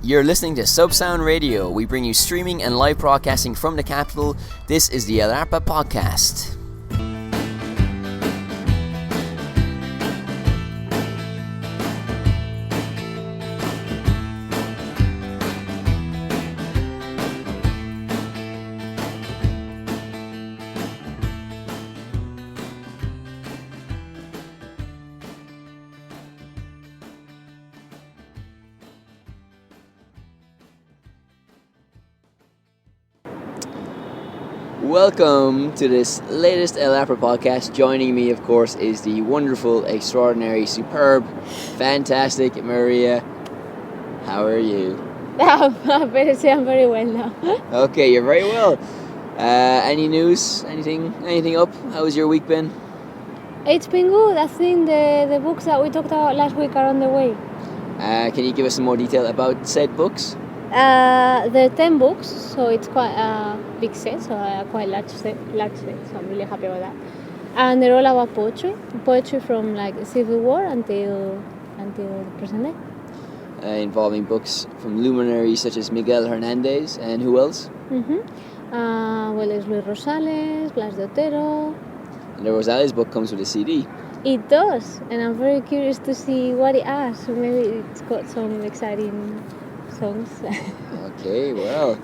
You're listening to Subsound Radio. We bring you streaming and live broadcasting from the capital. This is the Arpa podcast. Welcome to this latest Arpa podcast. Joining me, of course, is the wonderful, extraordinary, superb, fantastic Maria. How are you? I'm very well now. Okay, you're very well. Any news? Anything up? How's your week been? It's been good. I think the books that we talked about last week are on the way. Can you give us some more detail about said books? There are 10 books, so it's quite a big set, so a quite large set, so I'm really happy about that. And they're all about poetry from like the Civil War until the present day. Involving books from luminaries such as Miguel Hernandez and who else? Well, there's Luis Rosales, Blas de Otero. And the Rosales book comes with a CD. It does, and I'm very curious to see what it has. So maybe it's got some exciting songs. Okay, well,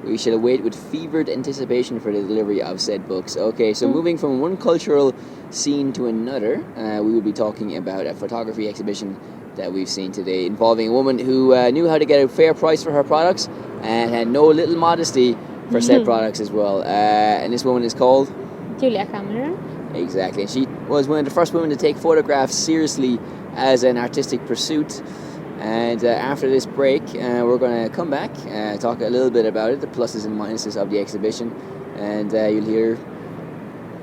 we shall await with fevered anticipation for the delivery of said books. Okay, so moving from one cultural scene to another, we will be talking about a photography exhibition that we've seen today involving a woman who knew how to get a fair price for her products and had no little modesty for said products as well. And this woman is called? Julia Cameron. Exactly, and she was one of the first women to take photographs seriously as an artistic pursuit. And after this break, we're going to come back, talk a little bit about it, the pluses and minuses of the exhibition, and you'll hear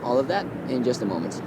all of that in just a moment.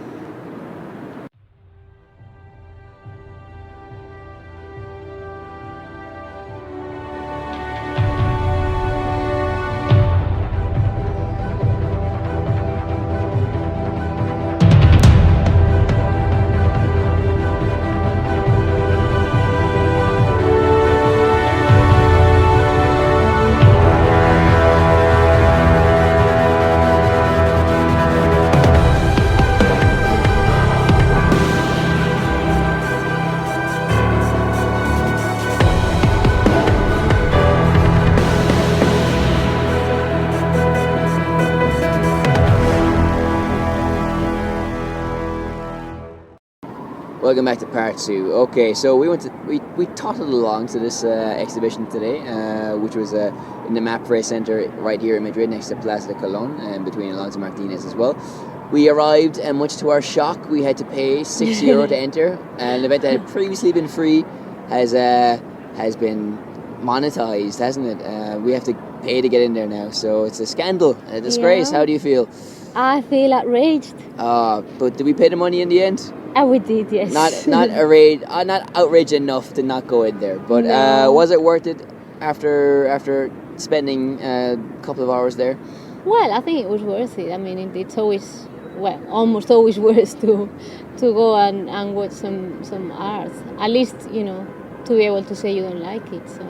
Welcome back to part two. Okay, so we tottled along to this exhibition today, which was in the Mapfre Center right here in Madrid, next to Plaza de Colón, and between Alonso Martinez as well. We arrived, and much to our shock, we had to pay €6 to enter. An event that had previously been free has been monetized, hasn't it? We have to pay to get in there now, so it's a scandal, a disgrace. Yeah. How do you feel? I feel outraged. But did we pay the money in the end? We did, yes. Not outraged enough to not go in there, but No. Was it worth it after spending a couple of hours there? Well, I think it was worth it. I mean, it's always, almost always worth to go and watch some art. At least, to be able to say you don't like it. So.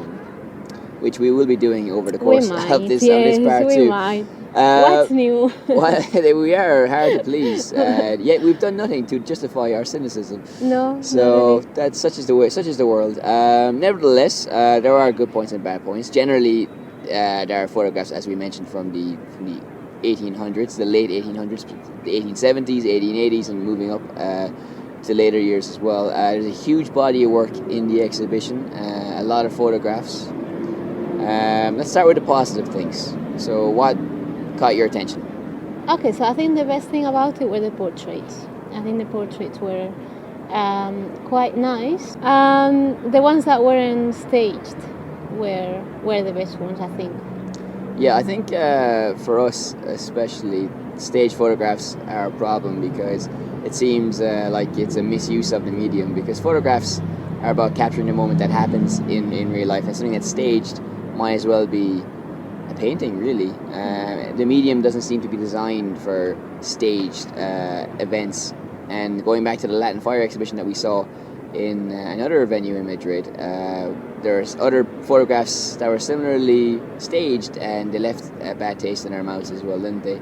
Which we will be doing over the course of this part we too. Might. What's new? We are hard to please. Yet we've done nothing to justify our cynicism. No. So really. that's such is the world. Nevertheless, there are good points and bad points. Generally, there are photographs, as we mentioned, from the 1800s, the late 1800s, the 1870s, 1880s, and moving up to later years as well. There's a huge body of work in the exhibition. A lot of photographs. Let's start with the positive things. So what caught your attention? Okay, so I think the best thing about it were the portraits. I think the portraits were quite nice. The ones that weren't staged were the best ones, I think. Yeah, I think for us especially, stage photographs are a problem because it seems like it's a misuse of the medium, because photographs are about capturing the moment that happens in real life, and something that's staged might as well be a painting, really. The medium doesn't seem to be designed for staged events. And going back to the Latin Fire exhibition that we saw, in another venue in Madrid. There's other photographs that were similarly staged, and they left a bad taste in our mouths as well, didn't they?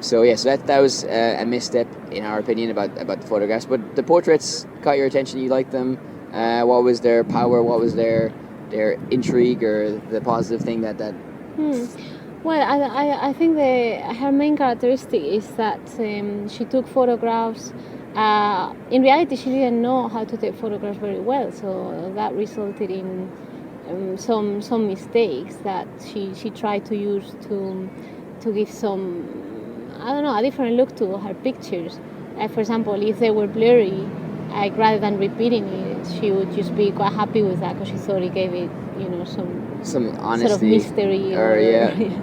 So that was a misstep in our opinion about the photographs. But the portraits caught your attention. You liked them. What was their power? What was their intrigue, or the positive thing that? Well, I think her main characteristic is that she took photographs. In reality, she didn't know how to take photographs very well, so that resulted in some mistakes that she tried to use to give some, I don't know, a different look to her pictures. For example, if they were blurry, rather than repeating it, she would just be quite happy with that because she thought it gave it, some honesty, sort of mystery.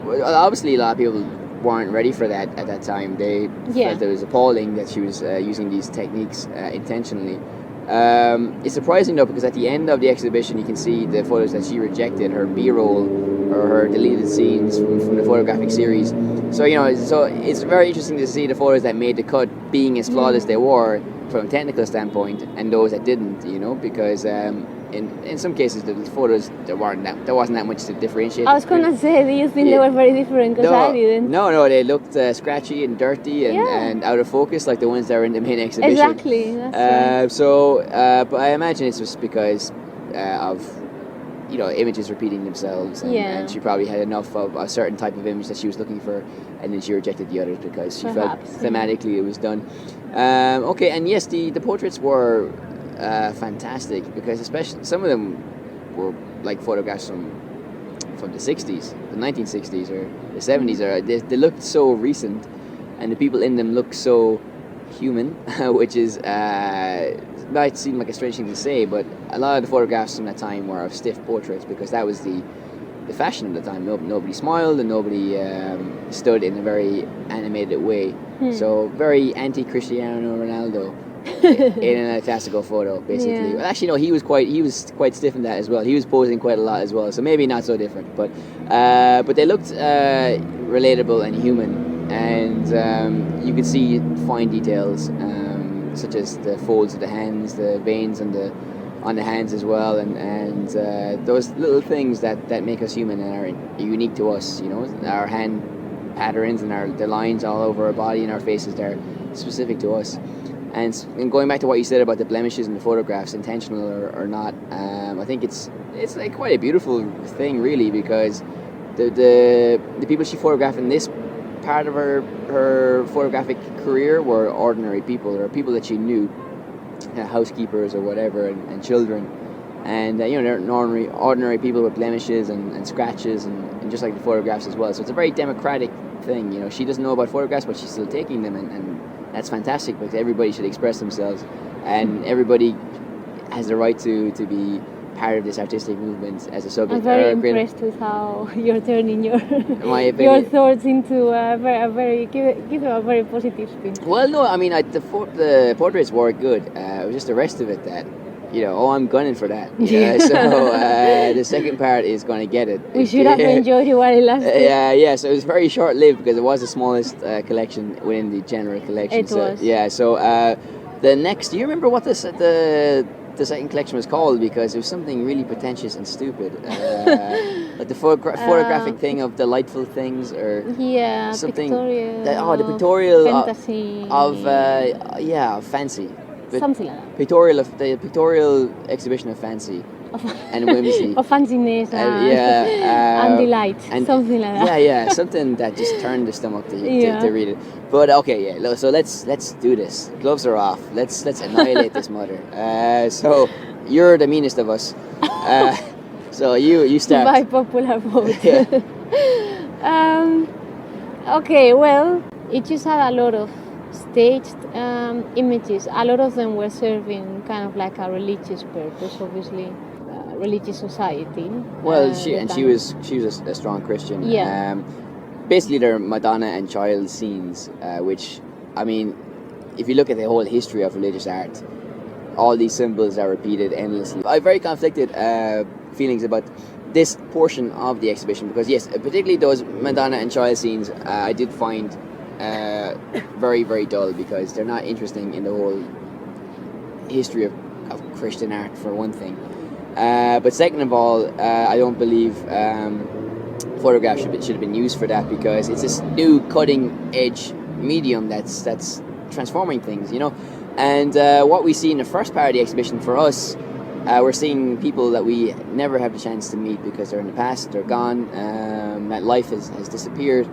Well, obviously, a lot of people weren't ready for that at that time. They felt it was appalling that she was using these techniques intentionally. It's surprising though, because at the end of the exhibition you can see the photos that she rejected, her B-roll or her deleted scenes from the photographic series. So it's very interesting to see the photos that made the cut being as flawed as they were from a technical standpoint, and those that didn't, because in some cases the photos there wasn't that much to differentiate. I was gonna say, do you think they were very different? Because I didn't. No, they looked scratchy and dirty and out of focus, like the ones that were in the main exhibition. Exactly. That's right. But I imagine it's just because of images repeating themselves, and she probably had enough of a certain type of image that she was looking for, and then she rejected the others because she felt thematically it was done. And yes, the portraits were fantastic, because especially some of them were like photographs from the 60s, the 1960s or the 70s, or they looked so recent, and the people in them looked so human, which is might seem like a strange thing to say, but a lot of the photographs from that time were of stiff portraits, because that was the fashion of the time. Nobody smiled and nobody stood in a very animated way. So very anti-Cristiano Ronaldo in a classical photo, basically. Well, actually, no, he was quite stiff in that as well. He was posing quite a lot as well, so maybe not so different. But they looked relatable and human, and you could see fine details, such as the folds of the hands, the veins on the hands as well, and those little things that make us human and are unique to us. Our hand patterns and the lines all over our body and our faces, they're specific to us. And going back to what you said about the blemishes in the photographs, intentional or not, I think it's like quite a beautiful thing, really, because the people she photographed in this part of her photographic career were ordinary people, or people that she knew, housekeepers or whatever, and children, and they're ordinary people with blemishes and scratches, and just like the photographs as well. So it's a very democratic thing. She doesn't know about photographs, but she's still taking them, and that's fantastic, because everybody should express themselves, and everybody has the right to be part of this artistic movement as a subject. I'm very impressed with how you're turning your thoughts into a very give a very positive spin. Well, no, I mean, the portraits were good. It was just the rest of it that, I'm gunning for that. So the second part is going to get it. We should have enjoyed it while it lasted. Yeah. So it was very short-lived, because it was the smallest collection within the general collection. It was. Yeah. So the next, do you remember what the second collection was called? Because it was something really pretentious and stupid, like the photographic thing of delightful things, or something. Pictorial. The pictorial fantasy of fancy. Something like that. The pictorial exhibition of fancy and whimsy. Of fanciness and delight. And something like that. Yeah, something that just turned the stomach to read it. But okay, so let's do this. Gloves are off. Let's annihilate this mother. So you're the meanest of us. So you start. By popular vote. Okay, well, it just had a lot of staged images. A lot of them were serving kind of like a religious purpose, obviously, religious society. Well, she was a strong Christian. Yeah. Basically, they're Madonna and child scenes, which, I mean, if you look at the whole history of religious art, all these symbols are repeated endlessly. I have very conflicted feelings about this portion of the exhibition, because yes, particularly those Madonna and child scenes, I did find very, very dull, because they're not interesting in the whole history of Christian art, for one thing. But second of all, I don't believe photographs should have been used for that, because it's this new cutting edge medium that's transforming things, you know. And what we see in the first part of the exhibition, for us, we're seeing people that we never have the chance to meet because they're in the past, they're gone, that life has disappeared,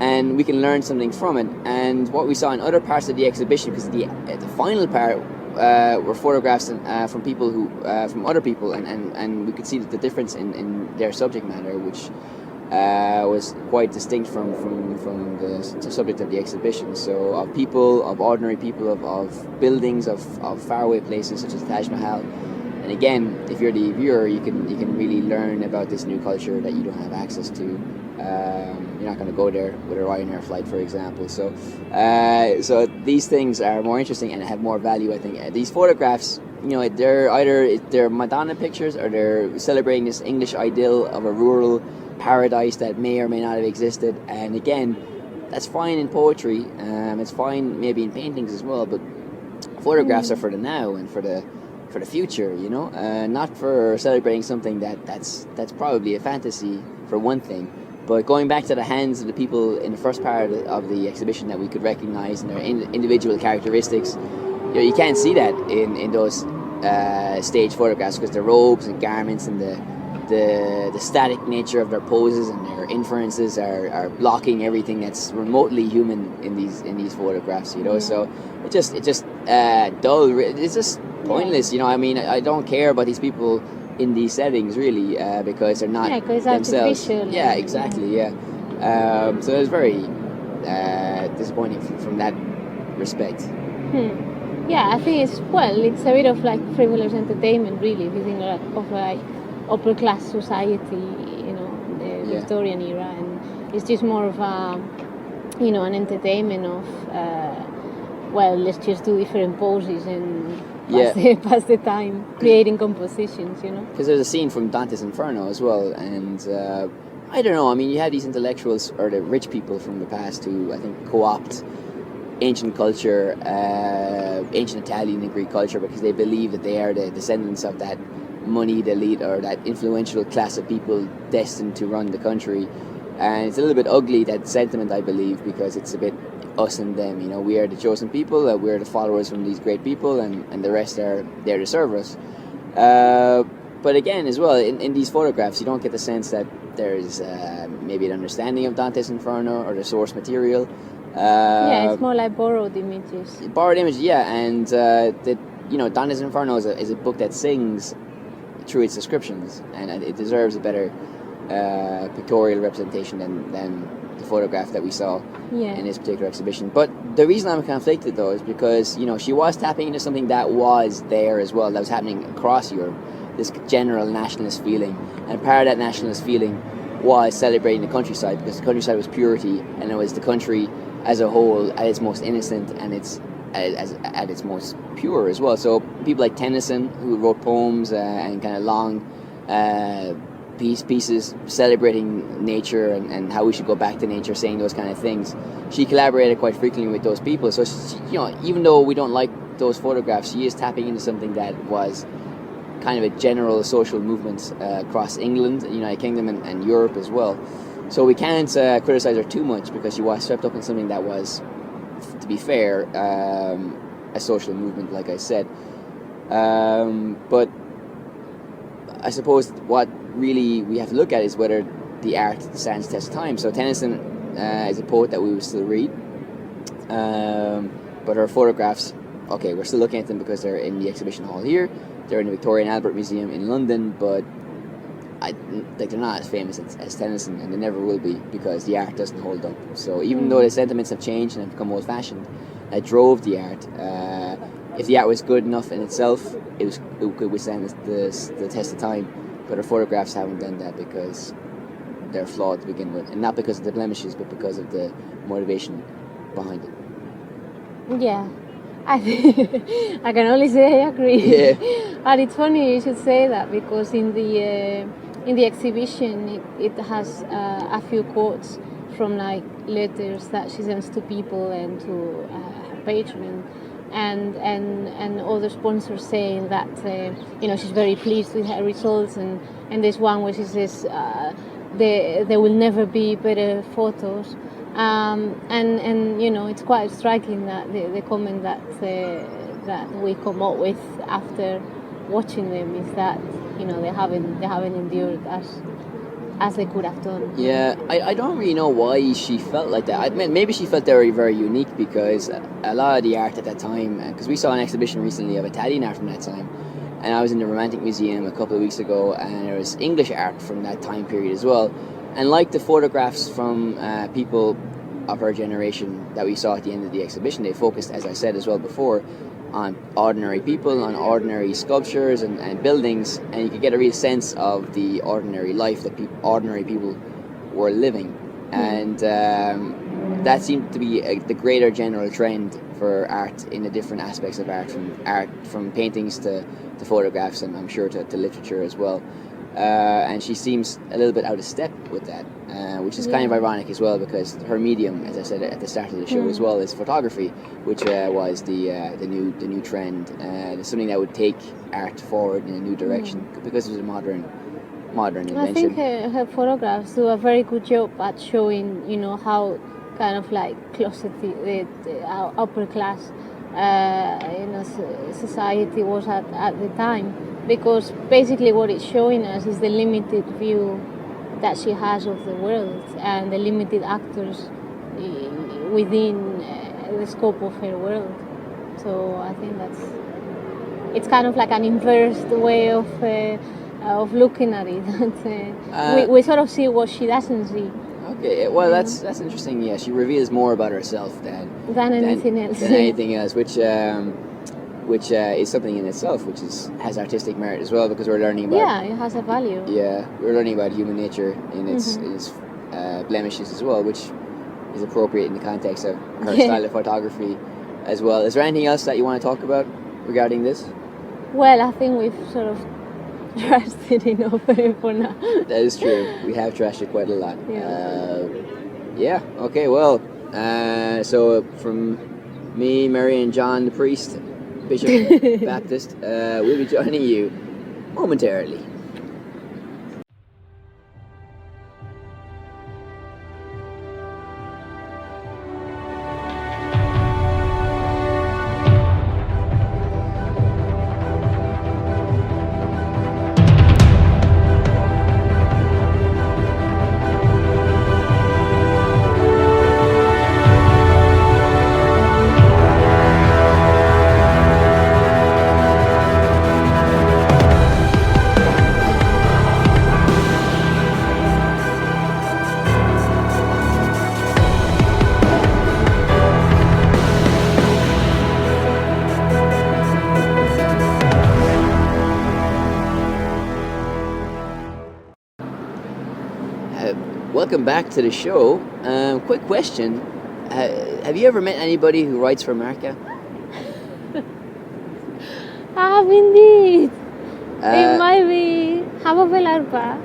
and we can learn something from it. And what we saw in other parts of the exhibition, because the final part were photographs from people who from other people, and we could see the difference in their subject matter, which was quite distinct from the subject of the exhibition. So of people, of ordinary people, of buildings, of faraway places such as Taj Mahal. And again, if you're the viewer, you can really learn about this new culture that you don't have access to. You're not going to go there with a Ryanair flight, for example. So these things are more interesting and have more value, I think. These photographs, you know, they're Madonna pictures, or they're celebrating this English idyll of a rural paradise that may or may not have existed. And again, that's fine in poetry. It's fine maybe in paintings as well. But photographs are for the now and for the future, you know, not for celebrating something that's probably a fantasy, for one thing. But going back to the hands of the people in the first part of the exhibition that we could recognize and their individual characteristics, you know, you can't see that in those stage photographs, because their robes and garments and the static nature of their poses and their inferences are blocking everything that's remotely human in these photographs, you know. So it's just dull. It's just pointless, you know. I mean, I don't care about these people in these settings, really, because they're not themselves. Yeah, exactly. Yeah. So it was very disappointing from that respect. Yeah, I think it's a bit of like frivolous entertainment, really, if you think of like upper class society, you know, the Victorian era, and it's just more of a, you know, an entertainment of let's just do different poses and pass the time creating compositions, you know. Because there's a scene from Dante's Inferno as well, and I don't know, I mean, you have these intellectuals, or the rich people from the past, who I think co-opt ancient culture, ancient Italian and Greek culture, because they believe that they are the descendants of that moneyed elite, or that influential class of people destined to run the country. And it's a little bit ugly, that sentiment, I believe, because it's a bit us and them, you know. We are the chosen people, we're the followers from these great people, and the rest are there to serve us. But again, as well, in these photographs, you don't get the sense that there's maybe an understanding of Dante's Inferno or the source material. It's more like borrowed images. Borrowed images, yeah, and you know, Dante's Inferno is a book that sings through its descriptions, and it deserves a better pictorial representation than the photograph that we saw in this particular exhibition. But the reason I'm conflicted, though, is because, you know, she was tapping into something that was there as well, that was happening across Europe, this general nationalist feeling, and part of that nationalist feeling was celebrating the countryside, because the countryside was purity, and it was the country as a whole at its most innocent and at its most pure as well. So people like Tennyson, who wrote poems and kind of long pieces celebrating nature and how we should go back to nature, saying those kind of things, she collaborated quite frequently with those people. So she, you know, even though we don't like those photographs, she is tapping into something that was kind of a general social movement across England, the United Kingdom, and Europe as well. So we can't criticize her too much, because she was swept up in something that was, to be fair, a social movement, like I said. But I suppose what really we have to look at is whether the art stands the test of time. So Tennyson is a poet that we will still read, but her photographs, okay, we're still looking at them because they're in the exhibition hall here, they're in the Victoria and Albert Museum in London, but they're not as famous as Tennyson, and they never will be, because the art doesn't hold up. So even though the sentiments have changed and have become old-fashioned, that drove the art. If the art was good enough in itself, it could withstand the test of time. But her photographs haven't done that, because they're flawed to begin with, and not because of the blemishes, but because of the motivation behind it. Yeah, I can only say I agree. Yeah. And it's funny you should say that, because in the exhibition it has a few quotes from like letters that she sends to people and to her patron, and other sponsors saying that she's very pleased with her results, and there's one where she says there will never be better photos, and it's quite striking that the comment that we come up with after watching them is that they haven't endured as they could have done. Yeah, I don't really know why she felt like that. I mean, maybe she felt they were very unique because a lot of the art at that time, because we saw an exhibition recently of Italian art from that time, and I was in the Romantic Museum a couple of weeks ago, and there was English art from that time period as well. And like the photographs from people of her generation that we saw at the end of the exhibition, they focused, as I said as well before, on ordinary people, on ordinary sculptures and buildings, and you could get a real sense of the ordinary life that ordinary people were living. And that seemed to be the greater general trend for art in the different aspects of art, from paintings to photographs, and I'm sure to literature as well. And she seems a little bit out of step with that, which is kind of ironic as well, because her medium, as I said at the start of the show as well, is photography, which was the new trend. It's something that would take art forward in a new direction because it was a modern invention. I think her photographs do a very good job at showing, how kind of like closeted the upper class, society was at the time. Because basically what it's showing us is the limited view that she has of the world and the limited actors within the scope of her world. So I think it's kind of like an inverse way of looking at it. We sort of see what she doesn't see. Okay, well that's interesting. Yeah, she reveals more about herself than anything else. Than anything else, which is something in itself, which has artistic merit as well, because we're learning about... Yeah, it has a value. Yeah, we're learning about human nature in its blemishes as well, which is appropriate in the context of her style of photography as well. Is there anything else that you want to talk about regarding this? Well, I think we've sort of trashed it enough for now. That is true. We have trashed it quite a lot. Yeah. Okay, well, so from me, Mary, and John the priest, Bishop Baptist, we'll be joining you momentarily. Welcome back to the show. Quick question. Have you ever met anybody who writes for Marca? I have indeed. It might be half of Arpa,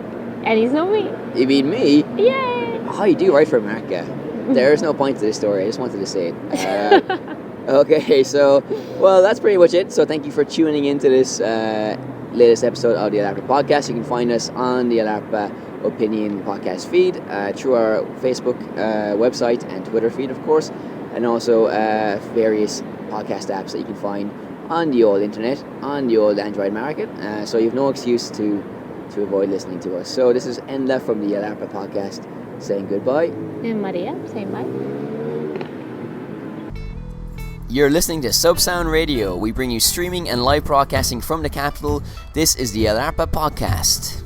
and it's not me. You mean me? Yay! Oh, you do write for Marca. There's no point to this story. I just wanted to say it. Okay, so, well, that's pretty much it. So thank you for tuning into this latest episode of the Arpa podcast. You can find us on the Arpa Opinion podcast feed through our Facebook website and Twitter feed, of course, and also various podcast apps that you can find on the old internet, on the old Android market. So you have no excuse to avoid listening to us. So this is Enda from the Arpa podcast saying goodbye. And Maria saying bye. You're listening to Subsound Radio. We bring you streaming and live broadcasting from the capital. This is the Arpa podcast.